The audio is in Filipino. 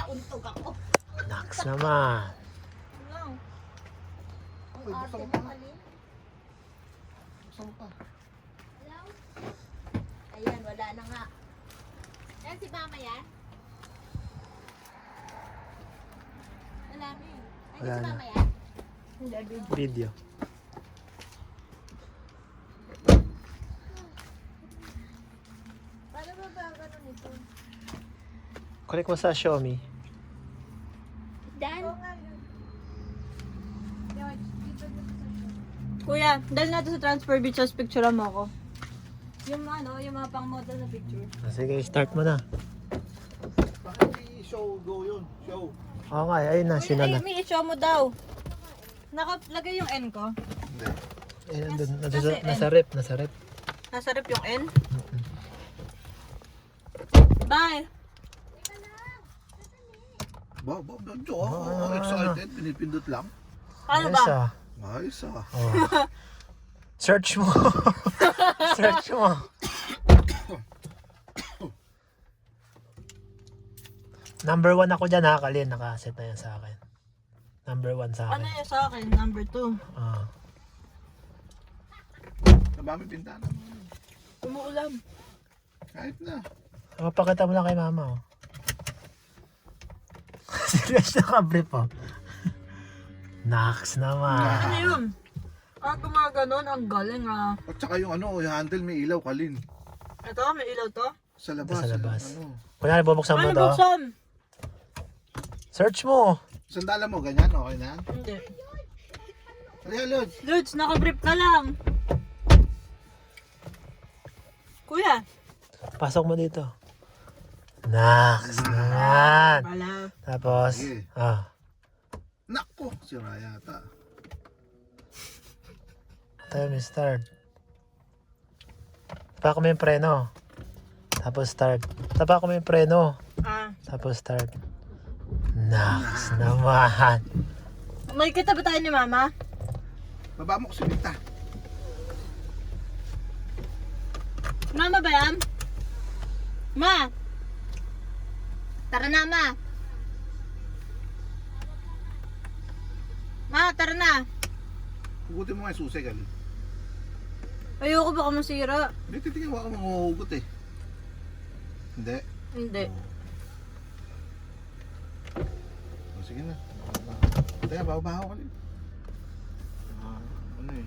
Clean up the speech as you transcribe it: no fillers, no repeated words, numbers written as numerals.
Nauntog ako. Naks naman. Lang. Ang Uy, arte buksan mo mo pa. Kalin. Buksan mo pa. Ayan, wala na nga. Yan si mama yan? Wala na eh. Ay, Wala si na. mama yan? Hindi, baby. Video. Paano ba ganun ito? Click mo sa Xiaomi. Dan? Kuya, dahil natin sa transfer beaches, picture mo ako. Yung ano, yung mga pang model na picture. Sige, start mo na. Bakit di show go yun? Show. Oo nga, ayun na, sino na. Ay, may show mo daw. Nakalagay yung N ko. Hindi. Eh, nandun, Kasi, nasa rep, nasa rep. Nasa rep yung N. Bye! Ba, excited. Pinipindot lang. Ano Ayos, ba? Ah. Ayos ah. Oh. Search mo. Search mo. Number 1 ako dyan ha, Kalin. Nakaset na yan sa akin. Number 1 sa Ano akin. yung sa akin? Number 2. Ah. Nabami pintana mo. Umuulam. Kahit na. Mapakita mo lang kay mama. Oh. Serious na ka-brief oh. Naks naman. Ano yun? Gumaganon. Ang galing ah. At saka yung ano, yung handle may ilaw, Kalin. Ito, may ilaw to. Sa labas. Sa labas. Ano. Kunyari, bubuksan mo Ano to. buksan? Search mo. Sandala mo, ganyan, okay na? Hindi. Halika, Lods. Lods, nakabrief ka lang. Kuya. Pasok mo dito. Naks naman. Wala. Tapos, Sige. Nako, sira yata. time is start. Tapak mo yung preno. Tapos start. Tapak mo yung preno. Tapos start. Naks naman. May kita ba tayo ni mama? Baba mo ko si Vita. Mama ba yan? Ma! Tara na, ma! Ma, tara na! Hugutin mo nga yung susi, Kalin. Ayoko baka masira. Hindi, titingin mo ako manghuhugot eh. Hindi. Hindi. O, sige na. Teka, baho-baho ka rin. Ano eh.